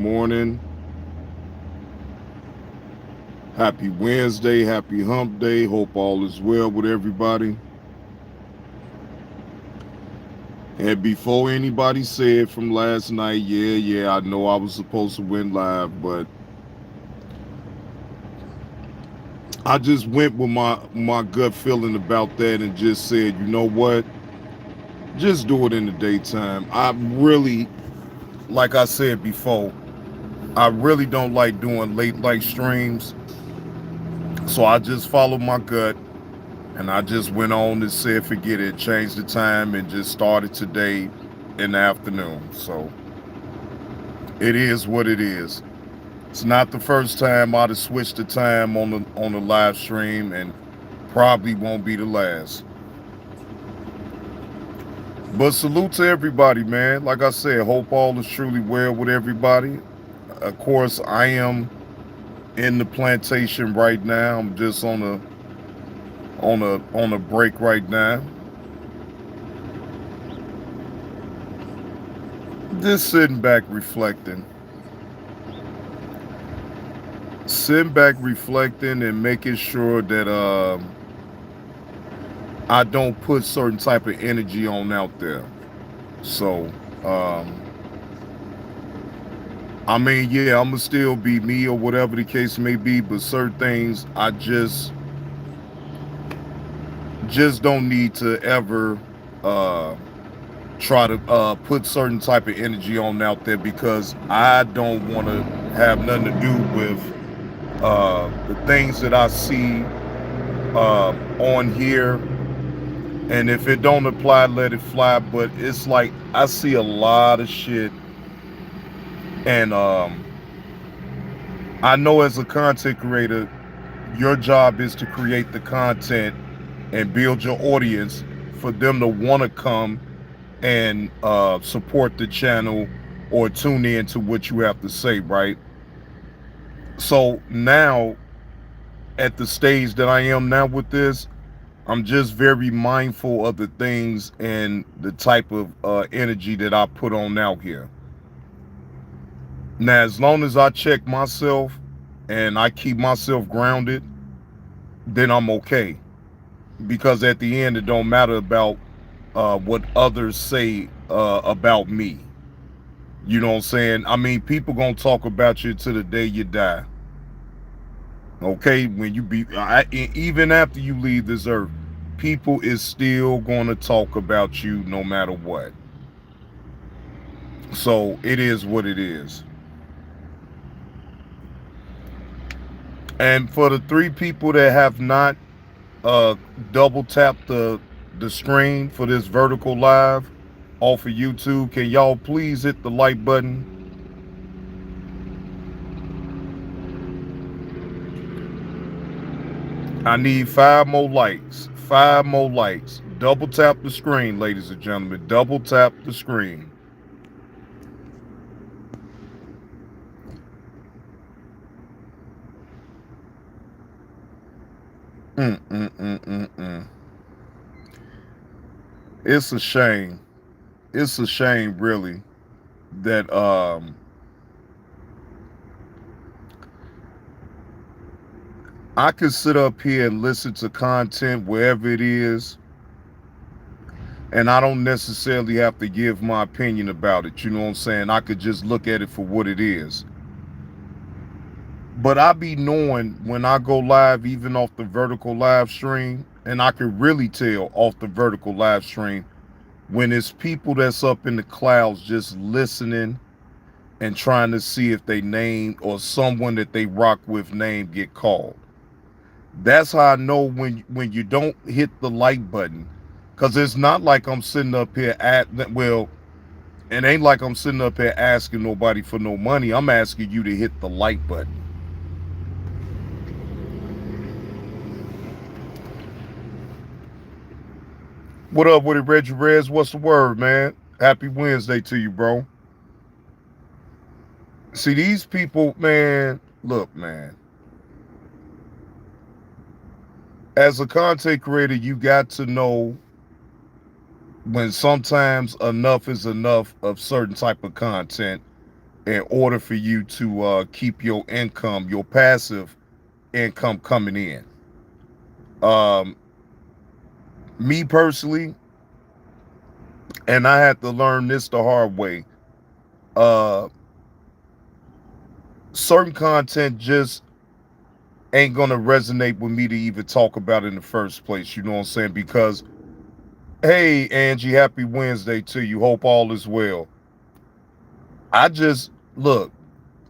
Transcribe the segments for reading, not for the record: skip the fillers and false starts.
Morning. Happy Wednesday. Happy hump day. Hope all is well with everybody. And before anybody said from last night, yeah, I know I was supposed to win live, but I just went with my gut feeling about that and just said, you know what? Just do it in the daytime. I really, like I said before, I really don't like doing late light streams. So I just followed my gut. And I just went on and said, forget it, changed the time and just started today in the afternoon. So it is what it is. It's not the first time I'd have switched the time on the live stream and probably won't be the last. But salute to everybody, man. Like I said, hope all is truly well with everybody. Of course, I am in the plantation right now. I'm just on a break right now. Just sitting back reflecting. Sitting back reflecting and making sure that I don't put certain type of energy on out there. So um, I mean, yeah, I'm gonna still be me or whatever the case may be, but certain things I just don't need to ever uh, try to put certain type of energy on out there because I don't want to have nothing to do with the things that I see on here. And if it don't apply, let it fly. But it's like I see a lot of shit, and I know as a content creator, your job is to create the content and build your audience for them to want to come and support the channel or tune in to what you have to say, right? So now, at the stage that I am now with this, I'm just very mindful of the things and the type of energy that I put on out here. Now, as long as I check myself and I keep myself grounded, then I'm okay. Because at the end, it don't matter about what others say about me. You know what I'm saying? I mean, people gonna talk about you to the day you die. Okay, when you be even after you leave this earth, people is still gonna talk about you no matter what. So it is what it is. And for the three people that have not uh, double tap the screen for this vertical live off of YouTube, can y'all please hit the like button? I need 5 more likes. 5 more likes. Double tap the screen, ladies and gentlemen. Double tap the screen. Mm, mm, mm, mm, mm. It's a shame. It's a shame, really, that I could sit up here and listen to content wherever it is, and I don't necessarily have to give my opinion about it. You know what I'm saying? I could just look at it for what it is. But I be knowing when I go live, even off the vertical live stream, and I can really tell off the vertical live stream when it's people that's up in the clouds just listening and trying to see if they name or someone that they rock with name get called. That's how I know when you don't hit the like button, because it's not like I'm sitting up here it ain't like I'm sitting up here asking nobody for no money. I'm asking you to hit the like button. What up with it, Reggie Rez? What's the word, man? Happy Wednesday to you, bro. See, these people, man, look, man. As a content creator, you got to know when sometimes enough is enough of certain type of content in order for you to keep your income, your passive income coming in. Um, Me personally, and I had to learn this the hard way. Uh, Certain content just ain't gonna resonate with me to even talk about in the first place. You know what I'm saying? Because hey, Angie, happy Wednesday to you. Hope all is well. I just look,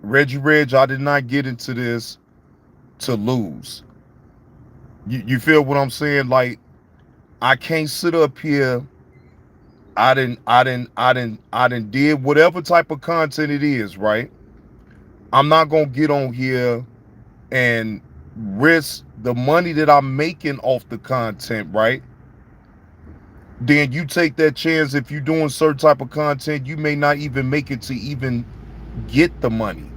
Reggie Reg. I did not get into this to lose. You feel what I'm saying? Like I can't sit up here. I didn't did whatever type of content it is, right? I'm not gonna get on here and risk the money that I'm making off the content, right? Then you take that chance. If you're doing certain type of content, you may not even make it to even get the money.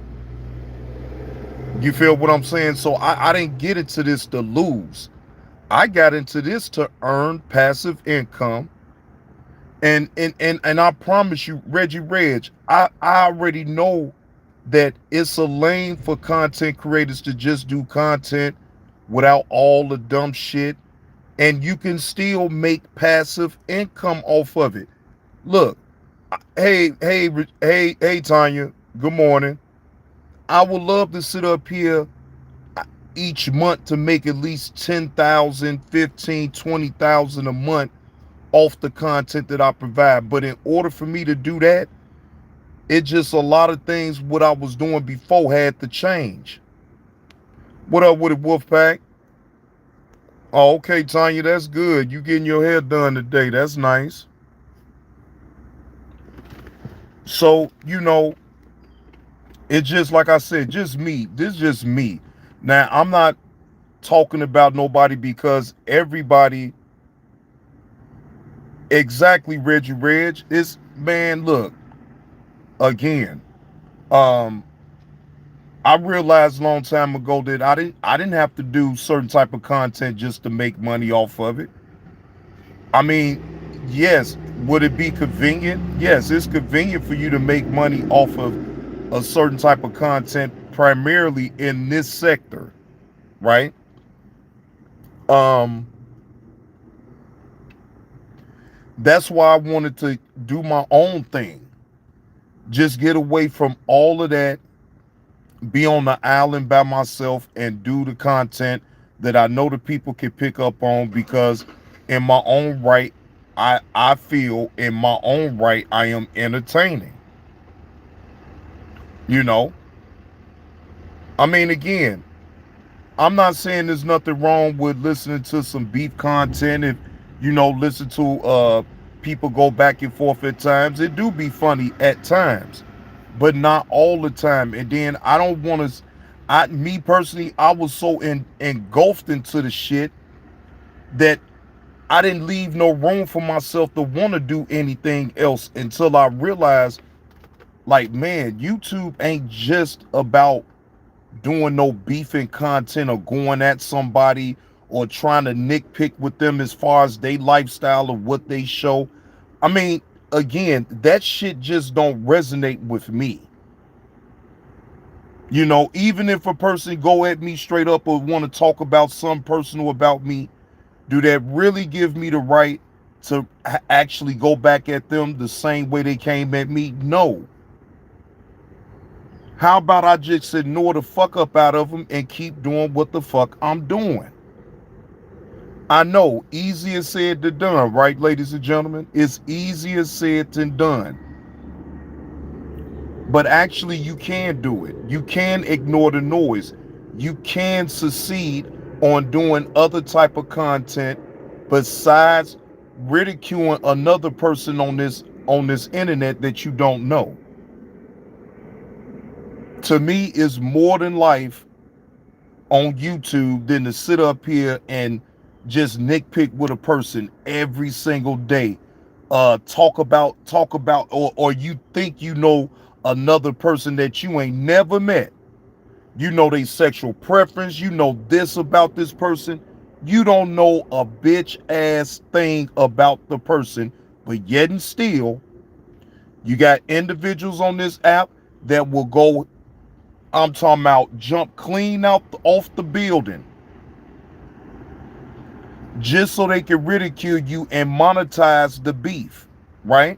You feel what I'm saying? So I didn't get into this to lose. I got into this to earn passive income. And I promise you, Reggie Reg, I already know that it's a lane for content creators to just do content without all the dumb shit, and you can still make passive income off of it. Look, hey, Tanya, good morning. I would love to sit up here each month to make at least 10,000, 15, 20,000 a month off the content that I provide. But in order for me to do that, it just a lot of things what I was doing before had to change. What up with it, Wolfpack? Oh, okay, Tanya, that's good. You getting your hair done today. That's nice. So, it's just like I said, just me. This is just me. Now, I'm not talking about nobody because everybody, exactly, Reggie Reg, is, man, look, again, um, I realized a long time ago that I didn't have to do certain type of content just to make money off of it. I mean, yes, would it be convenient? Yes, it's convenient for you to make money off of a certain type of content, primarily in this sector, right? Um, that's why I wanted to do my own thing. Just get away from all of that, be on the island by myself and do the content that I know the people can pick up on, because in my own right, I feel in my own right I am entertaining. You know? I mean, again, I'm not saying there's nothing wrong with listening to some beef content. If listen to people go back and forth at times, it do be funny at times, but not all the time. And then I don't want to. Me personally, I was so engulfed into the shit that I didn't leave no room for myself to want to do anything else until I realized, like, man, YouTube ain't just about doing no beefing content or going at somebody or trying to nitpick with them as far as their lifestyle or what they show. I mean, again, that shit just don't resonate with me. Even if a person go at me straight up or want to talk about some personal about me, do that really give me the right to actually go back at them the same way they came at me? No. How about I just ignore the fuck up out of them and keep doing what the fuck I'm doing? I know, easier said than done, right, ladies and gentlemen? It's easier said than done. But actually, you can do it. You can ignore the noise. You can succeed on doing other type of content besides ridiculing another person on this internet that you don't know. To me, is more than life on YouTube than to sit up here and just nitpick with a person every single day. Talk about, or you think another person that you ain't never met. You know their sexual preference. You know this about this person. You don't know a bitch ass thing about the person, but yet and still, you got individuals on this app that will go, I'm talking about, jump clean out off the building just so they can ridicule you and monetize the beef, right?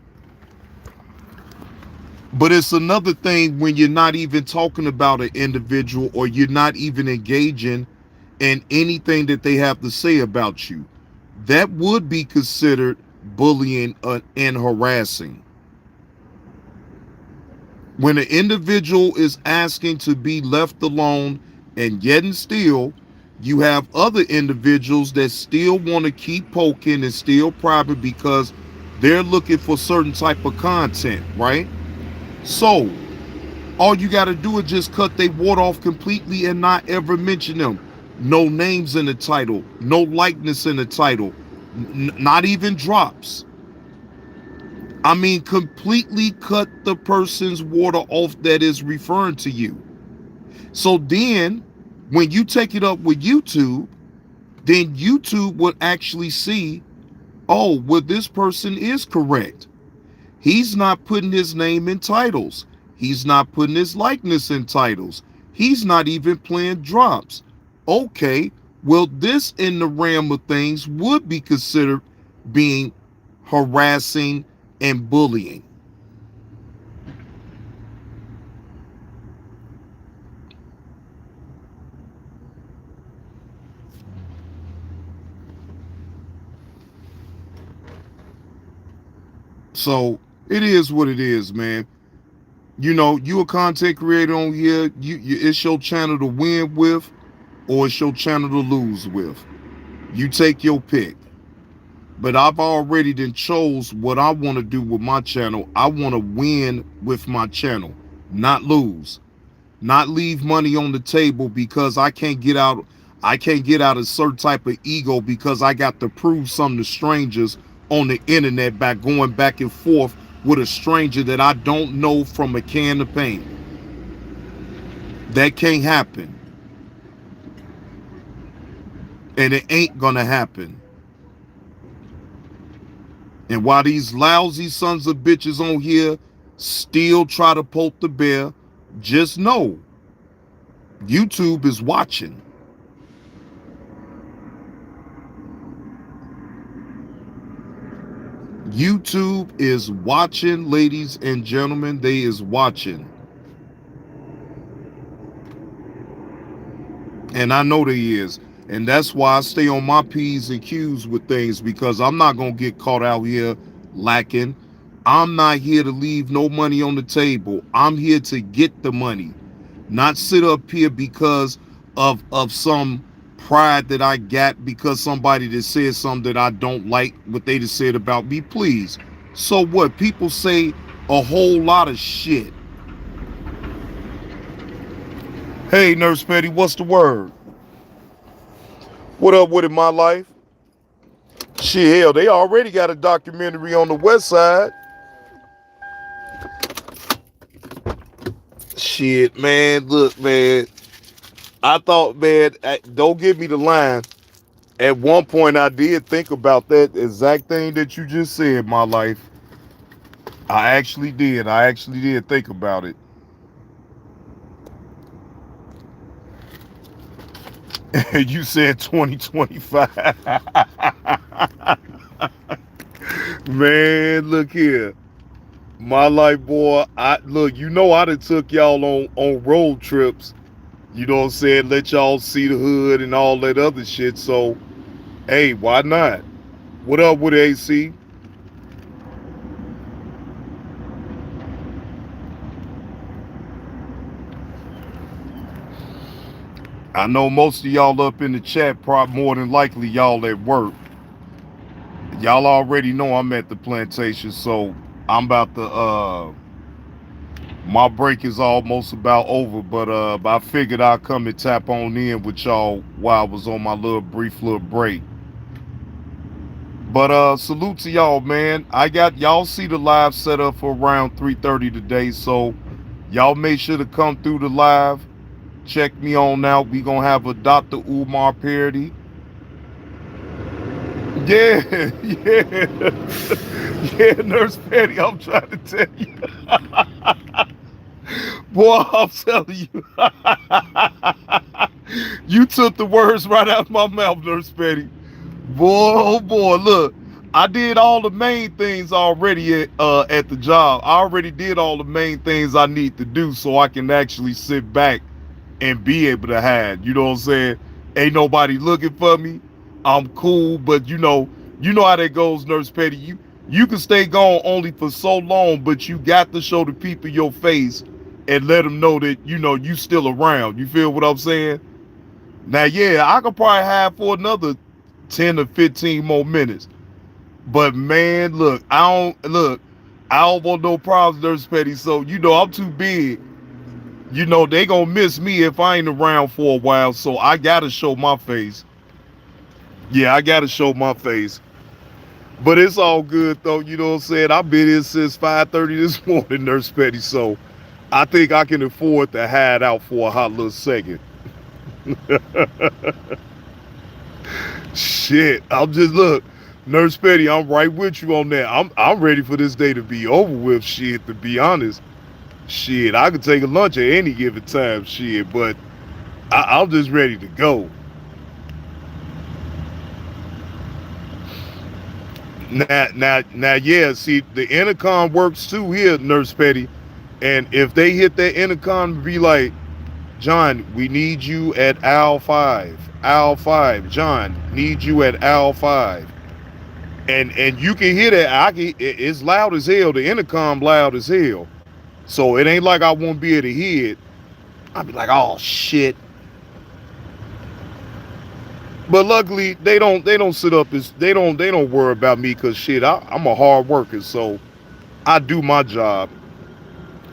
But it's another thing when you're not even talking about an individual or you're not even engaging in anything that they have to say about you. That would be considered bullying and harassing. When an individual is asking to be left alone, and yet and still you have other individuals that still want to keep poking and still probing because they're looking for certain type of content, right? So all you got to do is just cut their water off completely and not ever mention them. No names in the title, no likeness in the title, not even drops. I mean, completely cut the person's water off that is referring to you. So then, when you take it up with YouTube, then YouTube would actually see, oh, well, this person is correct. He's not putting his name in titles. He's not putting his likeness in titles. He's not even playing drops. Okay, well, this in the realm of things would be considered being harassing and bullying. So it is what it is, man. You know, you a content creator on here. It's your channel to win with, or it's your channel to lose with. You take your pick. But I've already then chose what I want to do with my channel. I want to win with my channel, not lose, not leave money on the table because I can't get out. I can't get out a certain type of ego because I got to prove something to strangers on the internet by going back and forth with a stranger that I don't know from a can of paint. That can't happen. And it ain't gonna happen. And while these lousy sons of bitches on here still try to poke the bear, just know YouTube is watching. YouTube is watching, ladies and gentlemen. They is watching. And I know they is. And that's why I stay on my P's and Q's with things, because I'm not going to get caught out here lacking. I'm not here to leave no money on the table. I'm here to get the money, not sit up here because of some pride that I got because somebody that said something that I don't like what they just said about me. Please. So what? People say a whole lot of shit. Hey, Nurse Petty, what's the word? What up with it, my life? Shit, hell, they already got a documentary on the west side. Shit, man, look, man. I thought, man, don't give me the line. At one point, I did think about that exact thing that you just said, my life. I actually did. I actually did think about it. You said 2025. Man, look here. My life, boy. Look, you know I done took y'all on road trips. You know what I'm saying? Let y'all see the hood and all that other shit. So, hey, why not? What up with AC? I know most of y'all up in the chat, probably more than likely y'all at work. Y'all already know I'm at the plantation, so I'm about to my break is almost about over, but I figured I'd come and tap on in with y'all while I was on my brief little break. But salute to y'all, man. I got y'all see the live set up for around 3:30 today, so y'all make sure to come through the live. Check me on out. We gonna have a Dr. Umar parody. Yeah, yeah, yeah, Nurse Patty. I'm trying to tell you. Boy, I'm telling you, you took the words right out of my mouth, Nurse Petty. Boy, oh boy, look, I did all the main things already at the job. I already did all the main things I need to do so I can actually sit back and be able to hide. You know what I'm saying? Ain't nobody looking for me. I'm cool, but you know how that goes, Nurse Petty. You can stay gone only for so long, but you got to show the people your face and let them know that you still around. You feel what I'm saying? Now, yeah, I could probably hide for another 10 or 15 more minutes. But man, look, I don't want no problems, Nurse Petty. So I'm too big. They gonna miss me if I ain't around for a while. So I gotta show my face. Yeah, I gotta show my face. But it's all good though. You know what I'm saying? I've been here since 5:30 this morning, Nurse Petty. So I think I can afford to hide out for a hot little second. Shit, I'm just look, Nurse Petty. I'm right with you on that. I'm ready for this day to be over with. Shit, to be honest, shit, I could take a lunch at any given time. Shit, but I'm just ready to go. Now, yeah. See, the intercom works too here, Nurse Petty. And if they hit that intercom, be like, John, we need you at aisle 5. Aisle 5. John, need you at aisle 5. And you can hear that. It's loud as hell. The intercom loud as hell. So it ain't like I won't be able to hear it. I'll be like, oh shit. But luckily they don't sit up as they don't worry about me because shit, I'm a hard worker, so I do my job.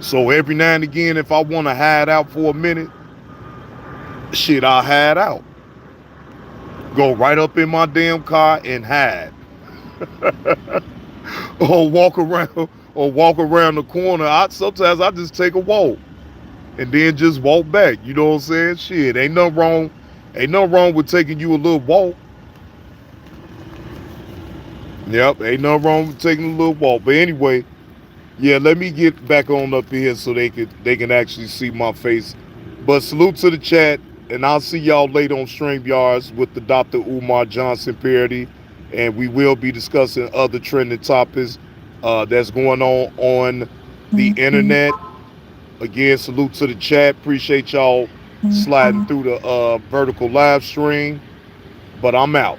So every now and again, if I want to hide out for a minute, shit, I'll hide out. Go right up in my damn car and hide. or walk around or walk around the corner. Sometimes I just take a walk and then just walk back. You know what I'm saying? Shit, ain't nothing wrong with taking you a little walk. Yep, ain't nothing wrong with taking a little walk. But anyway, yeah, let me get back on up here so they can actually see my face. But salute to the chat, and I'll see y'all later on StreamYards with the Dr. Umar Johnson parody, and we will be discussing other trending topics that's going on the internet. Again, salute to the chat. Appreciate y'all sliding through the vertical live stream. But I'm out.